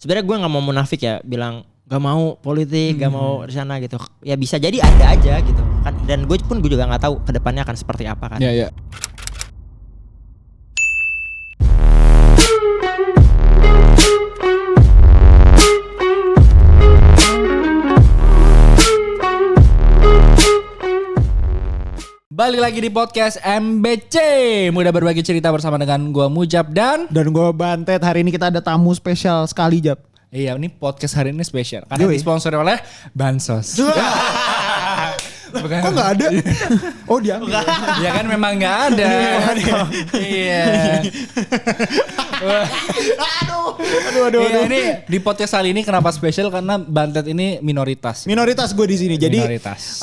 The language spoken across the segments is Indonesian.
sebenarnya gue nggak mau munafik ya bilang gak mau politik, gak mau di sana gitu. Ya bisa jadi ada aja gitu kan. Dan gue juga nggak tahu kedepannya akan seperti apa kan. Iya. Balik lagi di podcast MBC, mudah berbagi cerita bersama dengan gua Mujab dan gue Bantet. Hari ini kita ada tamu spesial sekali, Jab. iya, ini podcast hari ini spesial karena disponsori oleh Bansos. Bukan. Kok gak ada? Oh dia Ya kan memang nggak ada. Iya. Aduh. Iya, ini di podcast kali ini kenapa spesial karena Bantet ini minoritas. Minoritas gue di sini. Jadi Minoritas.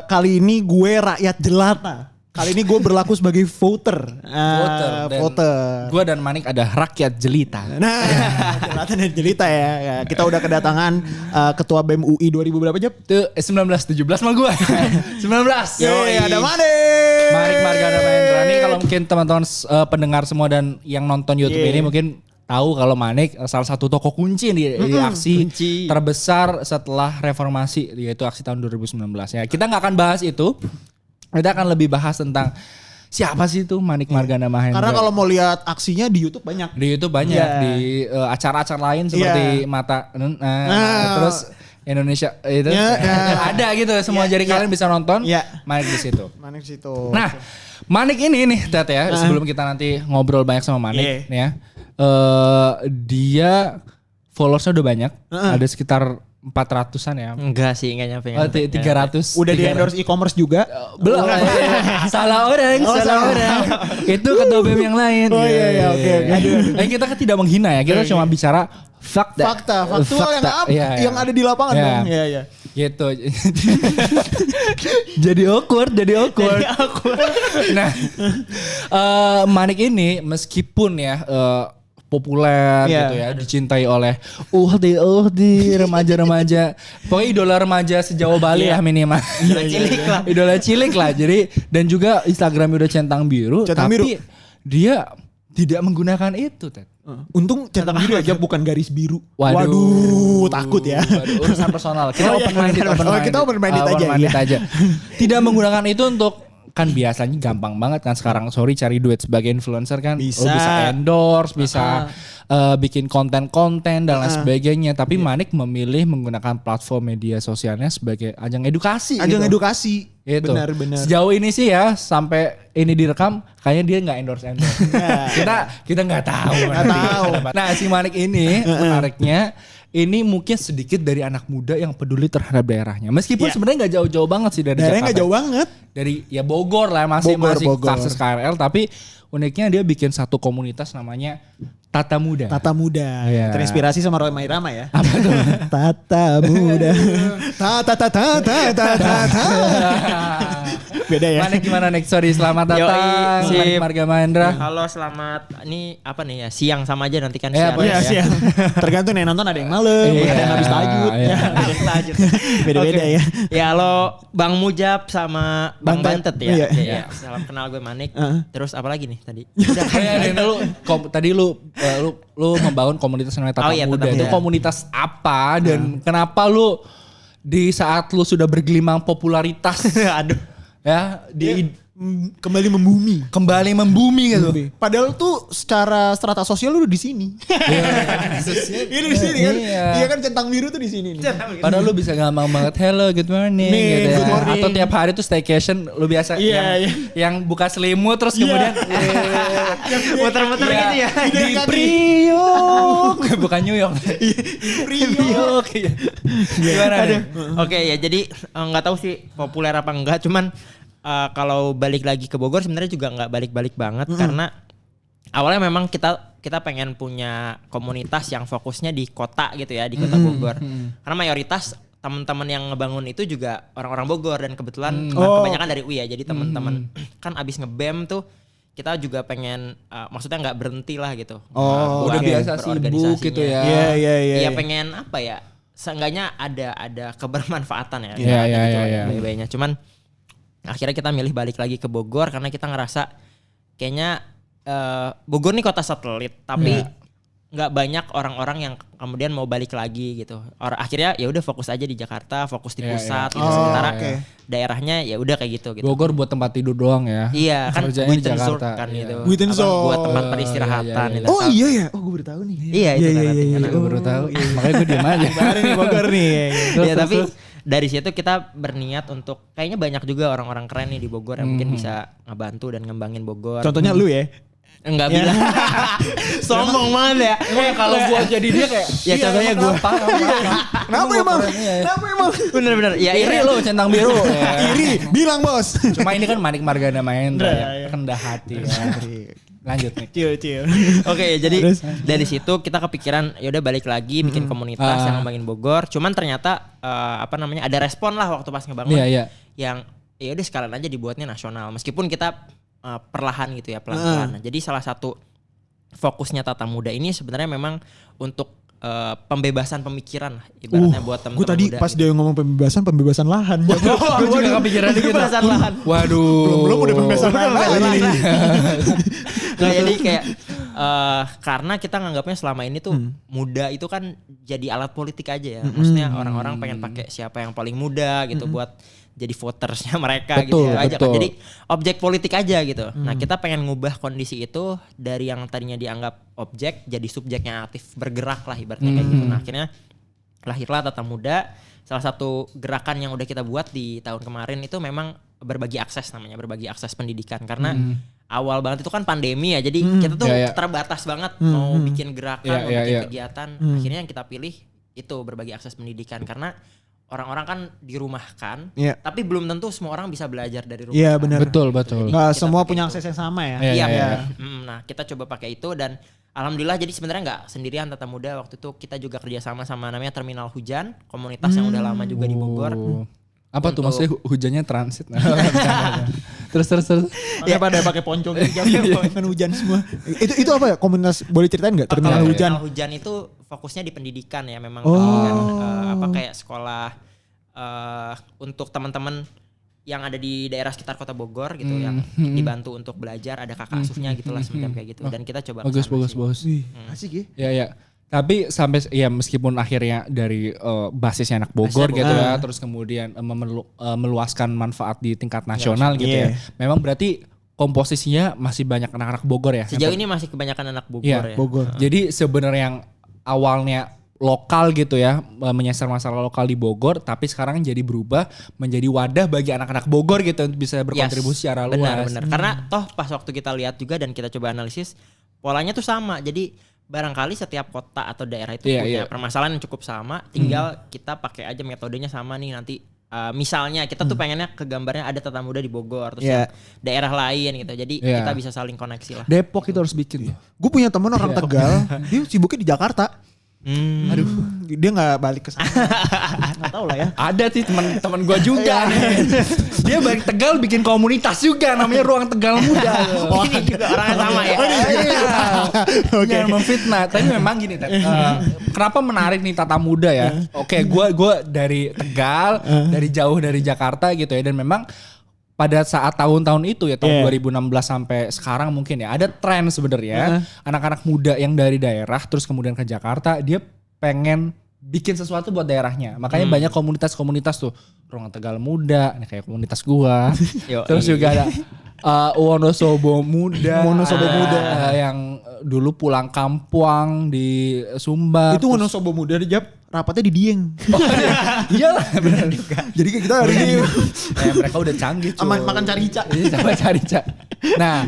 kali ini gue rakyat jelata. Kali ini gue berlaku sebagai voter. Voter. Gue dan Manik ada rakyat jelita. Nah, jelata dan jelita ya. Kita udah kedatangan ketua BEM UI 2000 berapa, Jab? Tuh 1917 mah gue. 19. Ada Manik. Manik Margana Mahendra. Nih kalau mungkin teman-teman pendengar semua dan yang nonton YouTube ini mungkin tahu kalau Manik salah satu tokoh kunci di aksi terbesar setelah reformasi, yaitu aksi tahun 2019 ya. Kita nggak akan bahas itu. Kita akan lebih bahas tentang siapa sih itu Manik Margana Mahendra. Karena kalau mau lihat aksinya di YouTube banyak. Di YouTube banyak, di acara-acara lain seperti Mata terus Indonesia itu ada gitu, semua jadi kalian bisa nonton Manik di situ. Manik situ. Nah, Manik ini nih Tet ya, sebelum kita nanti ngobrol banyak sama Manik nih ya. Dia followersnya udah banyak, ada sekitar 400-an ya. Enggak sih, enggak nyampe. 300. Udah di endorse e-commerce juga. Belum. Salah orang. Itu ketua BEM yang lain. Oh iya, oke. Kita kan tidak menghina ya. Kita cuma bicara fakta. Faktual yang ada di lapangan dong. Iya. Gitu. Jadi awkward. Nah, Manik ini meskipun ya populer gitu ya, dicintai oleh remaja-remaja. Pokoknya idola remaja sejauh Bali lah minimal. Idola cilik lah. Jadi dan juga Instagram udah centang biru, tapi dia tidak menggunakan itu, Ted. Untung centang biru aja bukan garis biru. Waduh, takut ya. Urusan personal. Kita open minded aja. Tidak menggunakan itu untuk, kan biasanya gampang banget kan sekarang, cari duit sebagai influencer kan, bisa endorse, bisa bikin konten-konten dan lain sebagainya. Tapi Manik memilih menggunakan platform media sosialnya sebagai ajang edukasi. Edukasi. Gitu. Benar. Sejauh ini sih ya, sampai ini direkam, kayaknya dia nggak endorse. kita nggak tahu. Nah, si Manik ini menariknya. Ini mungkin sedikit dari anak muda yang peduli terhadap daerahnya. Meskipun sebenarnya nggak jauh-jauh banget sih dari daerahnya Jakarta. Nggak jauh banget. Dari ya Bogor lah, masih akses KRL. Tapi uniknya dia bikin satu komunitas namanya Tata Muda. Ya. Terinspirasi sama Roy Mairama ya. Apa tuh? Tata Muda. Tata. Beda ya. Manik gimana Nek? Sorry, selamat datang Manik Margana Mahendra. Halo, selamat. Ini apa nih ya? Siang sama aja nanti kan siang. Tergantung yang nonton, ada yang malam, ada yang habis tahajud. Beda-beda ya. Ya halo Bang Mujab sama Bang Bantet ya. Iya. Salam kenal, gue Manik. Terus apa lagi nih tadi? Tadi lu membangun komunitas namanya Tata Muda. Itu komunitas apa dan kenapa lu di saat lu sudah bergelimang popularitas ya kembali membumi gitu. Padahal tuh secara strata sosial lu di sini. Ini di sini kan. Iya kan centang biru tuh di sini nih. Padahal lu bisa gampang banget hello good morning gitu ya. Atau tiap hari tuh staycation lu biasa yang buka selimut terus kemudian muter-muter gitu ya. Di Priok. Bukan New York. Priok. Gimana? Oke ya, jadi nggak tahu sih populer apa enggak, cuman kalau balik lagi ke Bogor sebenarnya juga nggak balik-balik banget karena awalnya memang kita pengen punya komunitas yang fokusnya di kota gitu ya, di kota Bogor. Karena mayoritas teman-teman yang ngebangun itu juga orang-orang Bogor dan kebetulan kebanyakan dari UI ya. Jadi teman-teman kan abis nge-BEM tuh kita juga pengen maksudnya nggak berhenti lah gitu. Udah biasa sibuk gitu ya. Iya pengen apa ya? Seenggaknya ada kebermanfaatan ya. Iya. Baik-baiknya. Cuman akhirnya kita milih balik lagi ke Bogor karena kita ngerasa kayaknya Bogor nih kota satelit, tapi nggak banyak orang-orang yang kemudian mau balik lagi gitu. Akhirnya ya udah fokus aja di Jakarta, fokus di pusat gitu. Sementara daerahnya ya udah kayak gitu. Bogor buat tempat tidur doang ya. Iya kan Witten Resort kan gitu. Witten Resort buat tempat peristirahatan itu. Oh iya ya. Oh gue baru tahu nih. Iya itu kan artinya. Gue baru tahu. Makanya gue diam aja. Baru nih Bogor nih. Ya tapi dari situ kita berniat untuk kayaknya banyak juga orang-orang keren nih di Bogor yang mungkin bisa ngebantu dan ngembangin Bogor. Contohnya lu ya. Enggak bilang. Sombong banget ya. Kalau gua jadi dia kayak ya contohnya gua. Kenapa emang? Bener-bener. Ya iri lu centang biru. Iri, bilang bos. Cuma ini kan Manik Margana Mahendra ya. Rendah hati ya. Lanjut nih. Ciu. Oke, jadi dari situ kita kepikiran ya udah balik lagi bikin komunitas yang ngembangin Bogor. Cuman ternyata ada respon lah waktu pas ngebangun. Iya. Yang ya udah sekalian aja dibuatnya nasional. Meskipun kita perlahan gitu ya, pelan-pelan. Nah, jadi salah satu fokusnya Tata Muda ini sebenarnya memang untuk pembebasan pemikiran lah ibaratnya buat teman-teman muda. Gue tadi pas dia ngomong pembebasan lahan. Gue juga kepikiran gitu. Pembebasan lahan. Waduh. Belum udah pembebasan lahan. Nah, jadi kayak karena kita nganggapnya selama ini tuh muda itu kan jadi alat politik aja ya. Maksudnya orang-orang pengen pakai siapa yang paling muda gitu buat jadi votersnya mereka gitu aja kan. Jadi objek politik aja gitu. Nah kita pengen ngubah kondisi itu dari yang tadinya dianggap objek jadi subjeknya aktif bergerak lah ibaratnya kayak gitu. Nah akhirnya lahirlah Tata Muda. Salah satu gerakan yang udah kita buat di tahun kemarin itu memang berbagi akses namanya, berbagi akses pendidikan. Karena awal banget itu kan pandemi ya. Jadi kita tuh terbatas banget mau bikin gerakan, mau bikin kegiatan. Akhirnya yang kita pilih itu berbagi akses pendidikan. Karena orang-orang kan dirumahkan, tapi belum tentu semua orang bisa belajar dari rumah. Iya benar. Betul. Nggak semua punya akses yang sama ya. Iya. Nah kita coba pakai itu dan alhamdulillah jadi sebenarnya nggak sendirian Tata Muda. Waktu itu kita juga kerjasama sama namanya Terminal Hujan, komunitas yang udah lama juga di Bogor. Apa tuh maksudnya hujannya transit? Terus. Ya pada pakai ponco gitu kan hujan semua. Itu apa ya komunitas, boleh ceritain nggak Terminal Hujan? Terminal Hujan itu fokusnya di pendidikan ya memang pendidikan kayak sekolah untuk teman-teman yang ada di daerah sekitar Kota Bogor gitu yang dibantu untuk belajar, ada kakak asuhnya gitulah semacam kayak gitu dan kita coba bagus. Asik ya. Ya. Tapi sampai ya meskipun akhirnya dari basisnya anak Bogor gitu ya, terus kemudian meluaskan manfaat di tingkat nasional gitu ya. Memang berarti komposisinya masih banyak anak-anak Bogor ya. Sejauh ini masih kebanyakan anak Bogor ya. Bogor. Jadi sebenarnya yang awalnya lokal gitu ya, menyasar masalah lokal di Bogor, tapi sekarang jadi berubah menjadi wadah bagi anak-anak Bogor gitu untuk bisa berkontribusi secara luas. Benar. Karena toh pas waktu kita lihat juga dan kita coba analisis polanya tuh sama. Jadi barangkali setiap kota atau daerah itu punya permasalahan yang cukup sama, tinggal kita pakai aja metodenya sama nih nanti. Misalnya kita tuh pengennya kegambarnya ada Tata Muda di Bogor terus daerah lain gitu. Jadi kita bisa saling koneksi lah. Depok itu harus bikin. Gue punya teman orang Tegal, dia sibuknya di Jakarta. Aduh, dia nggak balik ke sana. Nggak tahu lah ya. Ada sih teman gue juga. Dia balik Tegal bikin komunitas juga namanya Ruang Tegal Muda. Ini juga orang yang sama ya. Oke, memfitnah. Tapi memang gini, kenapa menarik nih Tata Muda ya? Oke, gue dari Tegal, dari jauh dari Jakarta gitu ya, dan memang pada saat tahun-tahun itu ya tahun 2016 sampai sekarang mungkin ya ada tren sebenarnya anak-anak muda yang dari daerah terus kemudian ke Jakarta dia pengen bikin sesuatu buat daerahnya. Makanya banyak komunitas-komunitas tuh Ruang Tegal Muda, nih kayak komunitas gua. Terus juga ada Wonosobo Muda. Yang dulu pulang kampung di Sumbar. Itu Wonosobo Muda dijawab rapatnya di Dieng. Iyalah benar juga. Jadi kita hari ini mereka udah canggih cuy. Makan carica. Sama carica. Nah,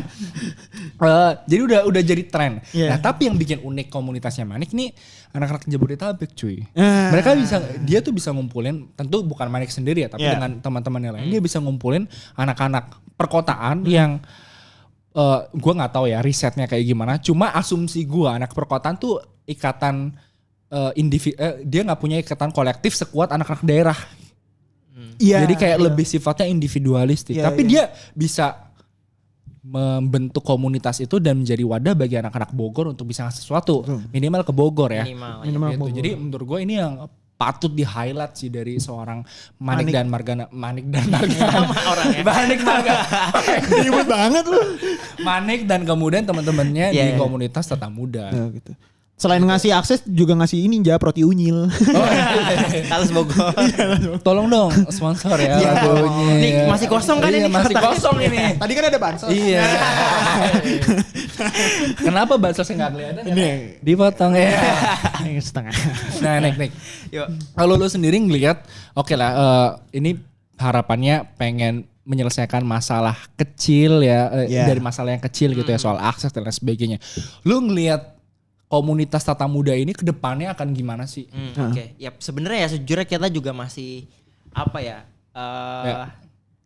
jadi udah jadi tren. Nah, tapi yang bikin unik komunitasnya Manik nih anak-anak Jabodetabek cuy. Mereka dia tuh bisa ngumpulin, tentu bukan Manik sendiri ya, tapi dengan teman-temannya lain dia bisa ngumpulin anak-anak perkotaan yang gue nggak tahu ya risetnya kayak gimana. Cuma asumsi gue anak perkotaan tuh ikatan dia nggak punya ikatan kolektif sekuat anak-anak daerah. Jadi kayak lebih sifatnya individualistik. Tapi dia bisa membentuk komunitas itu dan menjadi wadah bagi anak-anak Bogor untuk bisa ngasih sesuatu. Minimal ke Bogor ya. Minimal gitu. Jadi menurut gue ini yang patut di highlight sih dari seorang Manik dan Margana. Manik Margana. Ribut banget lu. Manik dan kemudian teman-temannya di komunitas Tata Muda. Gitu. Selain ngasih akses juga ngasih ini roti unyil. Talas Bogor. Tolong dong sponsor ya lagunya. Ini masih kosong kan ini? Masih kosong ini. Tadi kan ada bansos. Iya. Kenapa bansosnya nggak kelihatan? Ini dipotong ya. Setengah. Nah, Nek. Yuk. Kalau lu sendiri ngelihat, oke lah, ini harapannya pengen menyelesaikan masalah kecil ya, dari masalah yang kecil gitu ya, soal akses dan lain sebagainya. Lu ngelihat komunitas Tata Muda ini ke depannya akan gimana sih? Oke. Ya sebenarnya ya sejujurnya kita juga masih apa ya?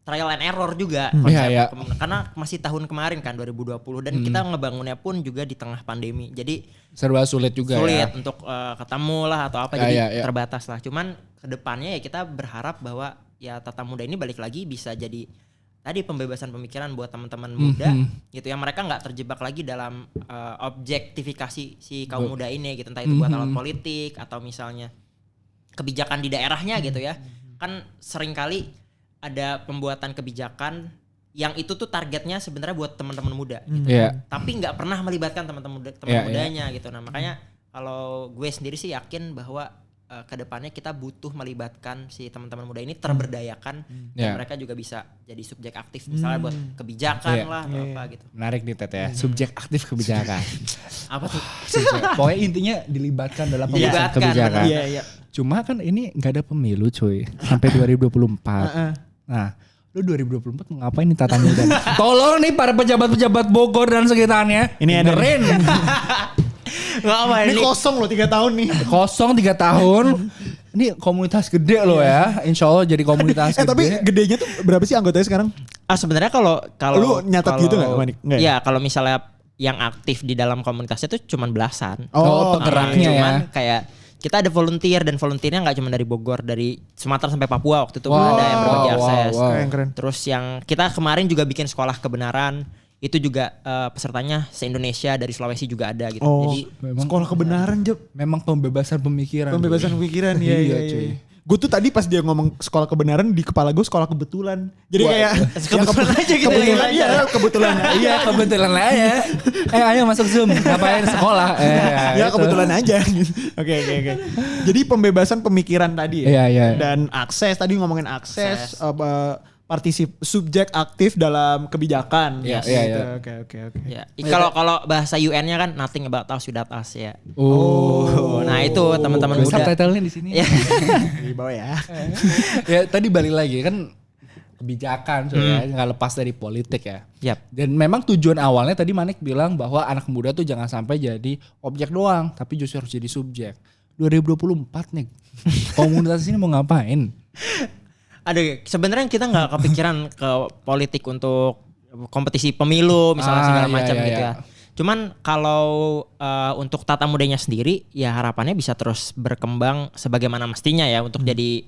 Trial and error juga konsepnya. Karena masih tahun kemarin kan 2020 dan kita ngebangunnya pun juga di tengah pandemi. Jadi serba sulit juga sulit untuk ketemu lah atau apa, jadi terbatas lah. Cuman ke depannya ya kita berharap bahwa ya Tata Muda ini balik lagi bisa jadi tadi pembebasan pemikiran buat teman-teman muda gitu, yang mereka nggak terjebak lagi dalam objektifikasi si kaum muda ini gitu, entah itu buat alat politik atau misalnya kebijakan di daerahnya gitu ya. Kan seringkali ada pembuatan kebijakan yang itu tuh targetnya sebenarnya buat teman-teman muda gitu. Tapi nggak pernah melibatkan teman-teman mudanya gitu. Nah, makanya kalau gue sendiri sih yakin bahwa kedepannya kita butuh melibatkan si teman-teman muda ini terberdayakan dan mereka juga bisa jadi subjek aktif misalnya buat kebijakan lah atau apa gitu. Menarik nih Tet ya, subjek aktif kebijakan. Apa tuh? Pokoknya intinya dilibatkan dalam pembahasan kebijakan. Iya. Cuma kan ini nggak ada pemilu cuy sampai 2024. Nah, lu 2024 mau ngapain nih Tata Muda? Tolong nih para pejabat-pejabat Bogor dan sekitarnya. Ini dengerin. Ini kosong loh 3 tahun nih. Kosong 3 tahun. Ini komunitas gede loh ya. Insya Allah jadi komunitas gede. Tapi gedenya tuh berapa sih anggotanya sekarang? Sebenarnya kalau lu nyatat gitu nggak, Manik? Iya, kalau misalnya yang aktif di dalam komunitasnya tuh cuman belasan. Penggeraknya cuman kayak kita ada volunteer dan volunteernya nggak cuma dari Bogor, dari Sumatera sampai Papua waktu itu ada yang berbagi akses. Keren. Terus yang kita kemarin juga bikin sekolah kebenaran. Itu juga pesertanya se-Indonesia, dari Sulawesi juga ada gitu. Jadi sekolah kebenaran Jep. Memang pembebasan pemikiran. Iya. Gue tuh tadi pas dia ngomong sekolah kebenaran, di kepala gue sekolah kebetulan. Jadi kayak kebetulan aja gitu. Kebetulan. Iya, kebetulan aja. Ayo masuk Zoom. Ngapain sekolah? Kebetulan aja. Oke. Jadi pembebasan pemikiran tadi ya. Iya. Dan akses, tadi ngomongin akses. Subjek aktif dalam kebijakan. Iya. Oke. Ya. Kalau bahasa UN-nya kan nothing about us without us ya. Nah itu teman-teman muda. Subtitle-nya di sini. Di bawah ya. Ya tadi balik lagi kan kebijakan nggak lepas dari politik ya. Yep. Dan memang tujuan awalnya tadi Manik bilang bahwa anak muda tuh jangan sampai jadi objek doang, tapi justru harus jadi subjek. 2024 nih, komunitas ini mau ngapain? Aduh, sebenarnya kita nggak kepikiran ke politik untuk kompetisi pemilu misalnya segala macam gitu ya. Cuman kalau untuk Tata Mudanya sendiri ya harapannya bisa terus berkembang sebagaimana mestinya ya, untuk jadi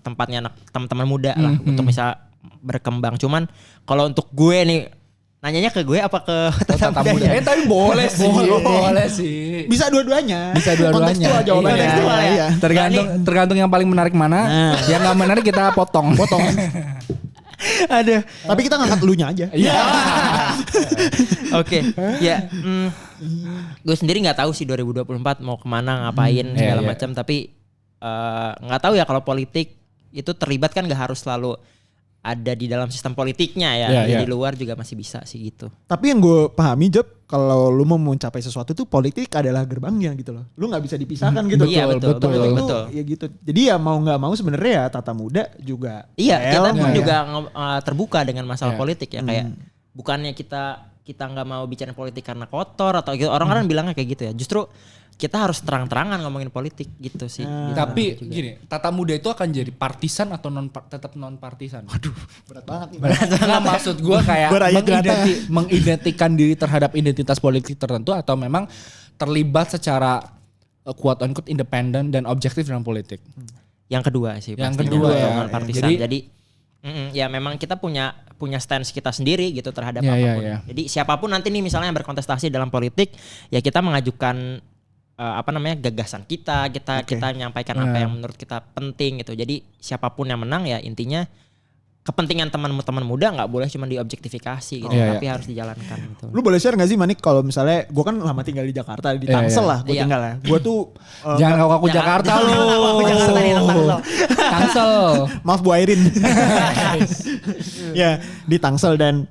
tempatnya teman-teman muda lah untuk bisa berkembang. Cuman kalau untuk gue nih, nanyanya ke gue apa ke Tata Muda? Tapi boleh sih. Boleh sih. Bisa dua-duanya. Kontekstual jawabannya. Iya. Tergantung yang paling menarik mana. Yang gak menarik kita potong. Ada. Tapi kita ngangkat elunya aja. Iya. Oke. Ya. Gue sendiri nggak tahu sih 2024 mau kemana, ngapain segala macam. Tapi nggak tahu ya, kalau politik itu terlibat kan nggak harus selalu ada di dalam sistem politiknya ya. Di luar juga masih bisa sih gitu. Tapi yang gue pahami Job, kalau lu mau mencapai sesuatu tuh politik adalah gerbangnya gitu loh. Lu nggak bisa dipisahkan gitu. Iya betul. Ya gitu. Jadi ya mau nggak mau sebenarnya ya Tata Muda juga. Iya, kita pun juga terbuka dengan masalah politik ya. Kayak bukannya kita nggak mau bicara politik karena kotor atau gitu. Orang-orang bilangnya kayak gitu ya. Justru kita harus terang-terangan ngomongin politik gitu sih. Gitu. Tapi gini, Tata Muda itu akan jadi partisan atau tetap non partisan? Waduh, berat banget nih. Nggak, maksud gue kayak mengidentikan diri terhadap identitas politik tertentu, atau memang terlibat secara quote unquote independen dan objektif dalam politik. Yang kedua sih. Yang kedua ya. Non partisan. Jadi ya memang kita punya stance kita sendiri gitu terhadap apapun. Jadi siapapun nanti nih misalnya yang berkontestasi dalam politik, ya kita mengajukan gagasan kita menyampaikan apa yang menurut kita penting gitu. Jadi siapapun yang menang ya intinya kepentingan teman-teman muda nggak boleh cuma diobjektifikasi gitu, tapi harus dijalankan gitu. Lu boleh share gak sih Manik kalau misalnya gue kan lama tinggal di Jakarta, di Tangsel lah gue tinggal ya. Gue tuh jangan ngaku Jakarta lu. Tangsel. Maaf Bu Airin. Ya di Tangsel dan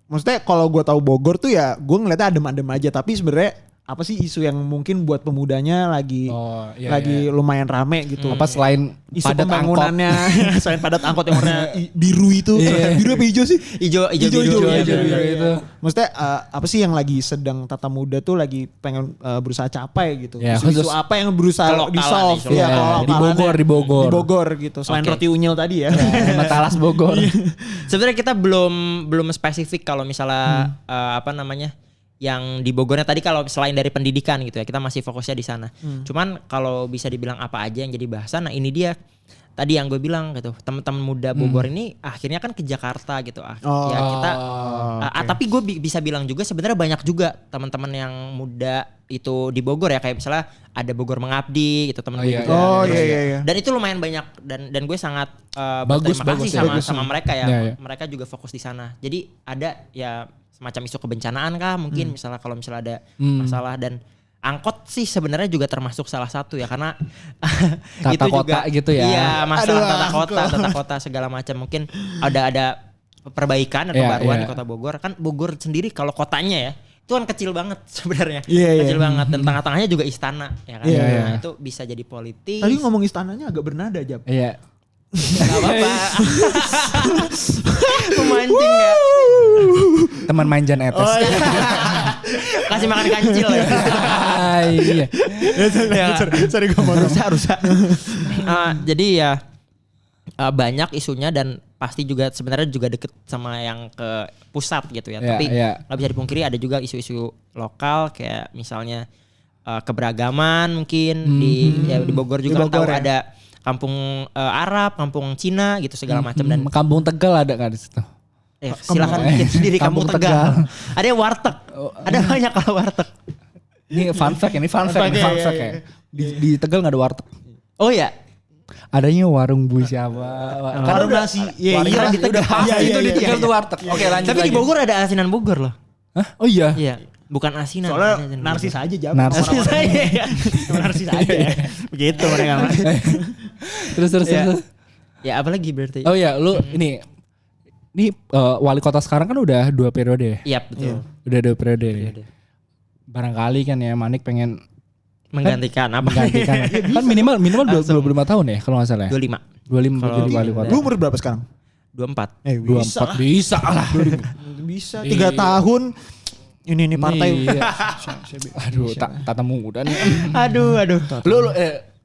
maksudnya kalau gue tahu Bogor tuh ya gue ngeliatnya adem-adem aja, tapi sebenarnya apa sih isu yang mungkin buat pemudanya lagi lumayan rame gitu. Apa selain isu padat pembangunannya, selain padat angkot yang warna biru itu, biru apa hijau sih? Hijau itu. Maksudnya apa sih yang lagi sedang Tata Muda tuh lagi pengen berusaha capai gitu. Isu apa yang berusaha di-solve ya, di Bogor gitu. Selain roti unyil tadi ya. Matalas Bogor. Sebenarnya kita belum spesifik kalau misalnya yang di Bogornya tadi, kalau selain dari pendidikan gitu ya, kita masih fokusnya di sana. Cuman kalau bisa dibilang apa aja yang jadi bahasan, nah ini dia tadi yang gue bilang gitu, teman-teman muda Bogor ini akhirnya kan ke Jakarta gitu. Ya kita tapi gue bisa bilang juga sebenarnya banyak juga teman-teman yang muda itu di Bogor ya, kayak misalnya ada Bogor Mengabdi gitu teman gue juga. Dan itu lumayan banyak dan gue sangat berterima kasih sama mereka ya. Mereka juga fokus di sana. Jadi ada ya semacam isu kebencanaan kah mungkin misalnya kalau misalnya ada masalah, dan angkot sih sebenarnya juga termasuk salah satu ya, karena tata itu kota juga gitu ya. Iya, masalah tata kota segala macam, mungkin ada perbaikan atau baruan di Kota Bogor. Kan Bogor sendiri kalau kotanya ya itu kan kecil banget sebenarnya. Kecil banget, dan tengah-tengahnya juga istana ya kan. Nah, itu bisa jadi politis. Tadi ngomong istananya agak bernada Jab. Iya. Gak apa-apa. Memancing ya. Teman main Jan Etes. Kasih makan kancil ya. Iya. Sorry gue mau rusak. Jadi ya banyak isunya, dan pasti juga sebenarnya juga deket sama yang ke pusat gitu ya. Tapi gak bisa dipungkiri ada juga isu-isu lokal, kayak misalnya keberagaman mungkin di Bogor juga kan tahu ada kampung Arab, kampung Cina gitu segala macam, dan kampung Tegal ada nggak di situ? Silakan bikin sendiri kampung Tegal. Ada warteg, ada banyak kalau warteg. Ini fun fact ya. Di Tegal nggak ada warteg. Oh ya. Adanya warung Bu siapa? Warung nasi. Iya di Tegal. Itu di Tegal tuh warteg. Oke lanjut. Tapi di Bogor ada asinan Bogor loh. Hah? Oh iya. Iya. Bukan asinan. Soalnya narsis aja Jab. Narsis aja ya. Begitu mereka. Terus. Ya apalagi berarti. Oh iya, lu ini wali kota sekarang kan udah 2 periode. Iya betul. Udah 2 periode. Barangkali kan ya Manik pengen menggantikan apa? Kan minimal 25 tahun ya kalau nggak salah. 25 jadi wali kota. Lu umur berapa sekarang? 24. 24 bisa lah. Bisa 3 tahun. Ini partai. Aduh, Tata Muda nih. Aduh. Lu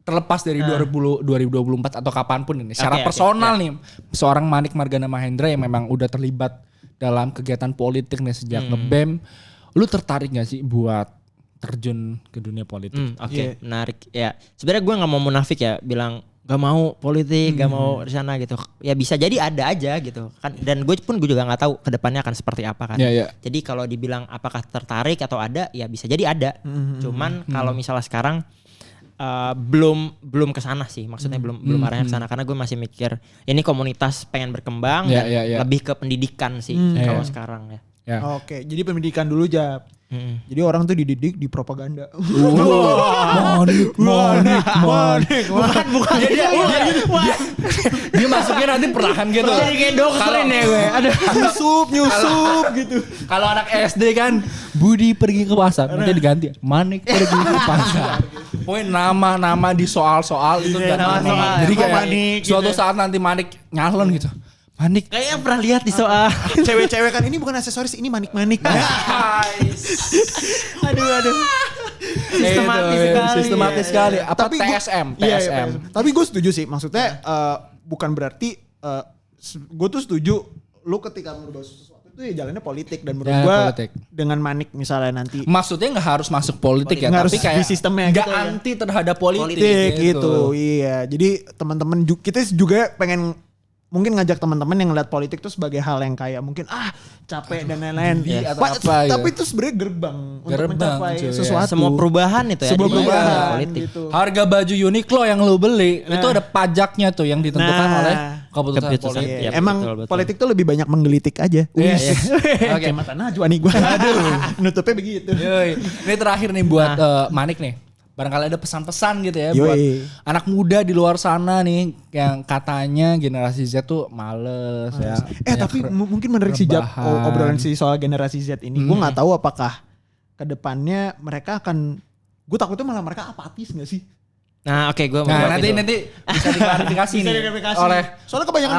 terlepas dari 2024 atau kapanpun ini, secara personal nih, seorang Manik Margana Mahendra yang memang udah terlibat dalam kegiatan politik nih sejak nge-BEM, lu tertarik gak sih buat terjun ke dunia politik? Oke, menarik ya. Sebenarnya gue nggak mau munafik ya, bilang gak mau politik, gak mau di sana gitu. Ya bisa jadi ada aja gitu kan. Dan gue juga nggak tahu kedepannya akan seperti apa kan. Jadi kalau dibilang apakah tertarik atau ada, ya bisa jadi ada. Cuman kalau misalnya sekarang belum ke sana sih. Maksudnya belum arahnya ke sana, karena gue masih mikir ini komunitas pengen berkembang dan lebih ke pendidikan sih kalau sekarang ya. Oke, jadi pendidikan dulu Jab. Jadi orang tuh dididik di propaganda. Monik. Bukan. Dia masuknya nanti perlahan gitu. Jadi kayak doktrin ya gue. Ada nyusup gitu. Kalau anak SD kan Budi pergi ke pasar, nanti diganti Manik pergi ke pasar. Poin nama di soal-soal itu jadi kayak suatu saat nanti Manik nyalon gitu. Manik. Kayaknya pernah lihat di soal. Cewek-cewek kan ini bukan aksesoris, ini manik-manik. Aduh. Sistematis sekali. Apa tapi TSM? Tapi gue setuju sih. Maksudnya bukan berarti gue tuh setuju lu ketika merubah sesuatu itu ya jalannya politik, dan menurut gue dengan Manik misalnya nanti. Maksudnya nggak harus masuk politik ya, tapi kayak sistemnya nggak gitu anti terhadap politik gitu. Iya. Jadi teman-teman kita juga pengen mungkin ngajak teman-teman yang ngeliat politik tuh sebagai hal yang kayak mungkin capek dan lain-lain. Tapi itu sebenarnya gerbang untuk mencapai sesuatu. Semua perubahan itu ya. Semua perubahan politik. Gitu. Harga baju Uniqlo yang lu beli itu ada pajaknya tuh yang ditentukan oleh keputusan politik. Ya, emang betul. Politik tuh lebih banyak menggelitik aja. Oke, mata Najwa nih gue. Aduh, nutupnya begitu. Ini terakhir nih buat Manik nih. Barangkali ada pesan-pesan gitu ya buat anak muda di luar sana nih yang katanya generasi Z tuh males ya. Tapi mungkin menarik sih obrolan sih soal generasi Z ini. Gue nggak tahu apakah kedepannya mereka akan, gue takutnya malah mereka apatis nggak sih? Nah oke, gue nanti bisa diklarifikasi nih oleh soalnya kebanyakan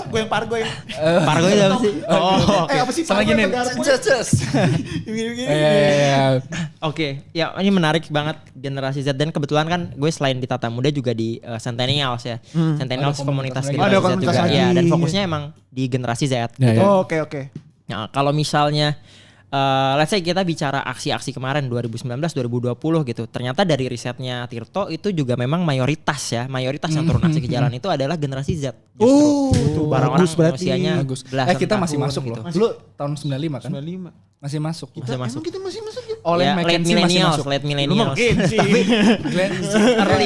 goyang pargo itu apa sih? Apa sih? Sama gini. Oke, ya ini menarik banget generasi Z dan kebetulan kan gue selain di Tata Muda juga di Centennials ya. Centennials komunitas generasi Z juga. Ya, dan fokusnya emang di generasi Z. Gitu. Oke. Nah, kalau misalnya let's say kita bicara aksi-aksi kemarin 2019-2020 gitu. Ternyata dari risetnya Tirto itu juga memang mayoritas yang turun aksi ke jalan itu adalah generasi Z. Itu orang-orang usianya kita masih masuk gitu. loh. Lu tahun 95 kan? 95. Masih masuk. Emang kita masih masuk ya? Oleh ya, late millennials.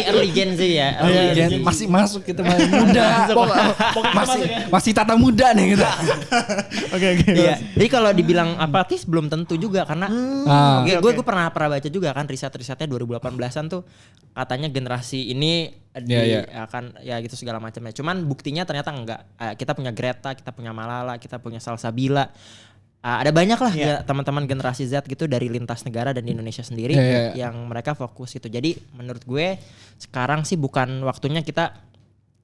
early Gen Z ya. Masih masuk kita muda. Masih Tata Muda nih kita. Oke. Iya. Jadi kalau dibilang apatis belum tentu juga karena gue pernah baca juga kan risetnya 2018-an tuh katanya generasi ini akan ya gitu segala macamnya. Cuman buktinya ternyata enggak. Kita punya Greta, kita punya Malala, kita punya Salsabila. Ada banyak lah ya, teman-teman generasi Z gitu dari lintas negara dan di Indonesia sendiri yang mereka fokus itu. Jadi menurut gue sekarang sih bukan waktunya kita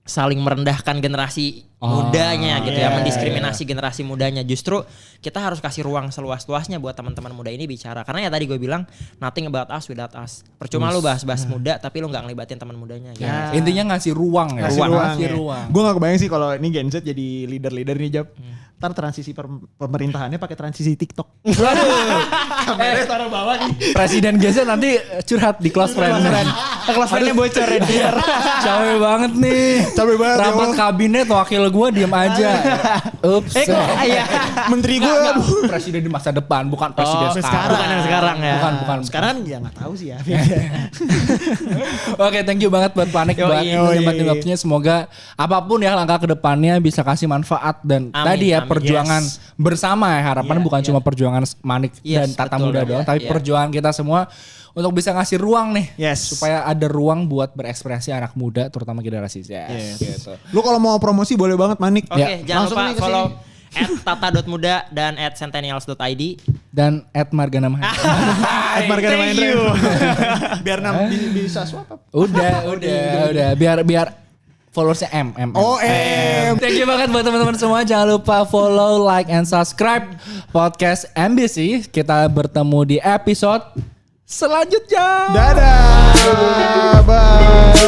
saling merendahkan generasi mudanya gitu ya, mendiskriminasi generasi mudanya. Justru kita harus kasih ruang seluas-luasnya buat teman-teman muda ini bicara. Karena ya tadi gue bilang nothing about us without us. Percuma lu bahas-bahas muda tapi lu gak ngelibatin teman mudanya. Gitu. Intinya ngasih ruang ya. Ngasih ruang. Gue gak kebayang sih kalau ini Gen Z jadi leader-leader nih Jab. Ntar transisi pemerintahannya pakai transisi TikTok. Kameranya taruh bawah nih. Presiden Gen Z nanti curhat di close friend. Close friendnya bocor ya. Capek banget nih. Rapat kabinet wakil gue diem aja. Ups. Menteri gue presiden di masa depan, bukan presiden sekarang. Bukan yang sekarang ya. Bukan. Sekarang ya nggak tahu sih ya. Oke, thank you banget buat Panik buat nyempetin waktunya. Semoga apapun ya langkah kedepannya bisa kasih manfaat dan tadi ya perjuangan bersama ya, harapan bukan cuma perjuangan Manik dan Tata Muda doang, tapi perjuangan kita semua untuk bisa ngasih ruang nih supaya ada ruang buat berekspresi anak muda terutama generasi Z. Gitu. Lu kalau mau promosi boleh banget Manik. Oke, jangan lupa follow @tata.muda dan @centennials.id dan @margana Margana Mahendra. Biar bisa swap. Udah biar followersnya M. Thank you banget buat teman-teman semua. Jangan lupa follow, like, and subscribe podcast MBC. Kita bertemu di episode selanjutnya. Dadah. Bye.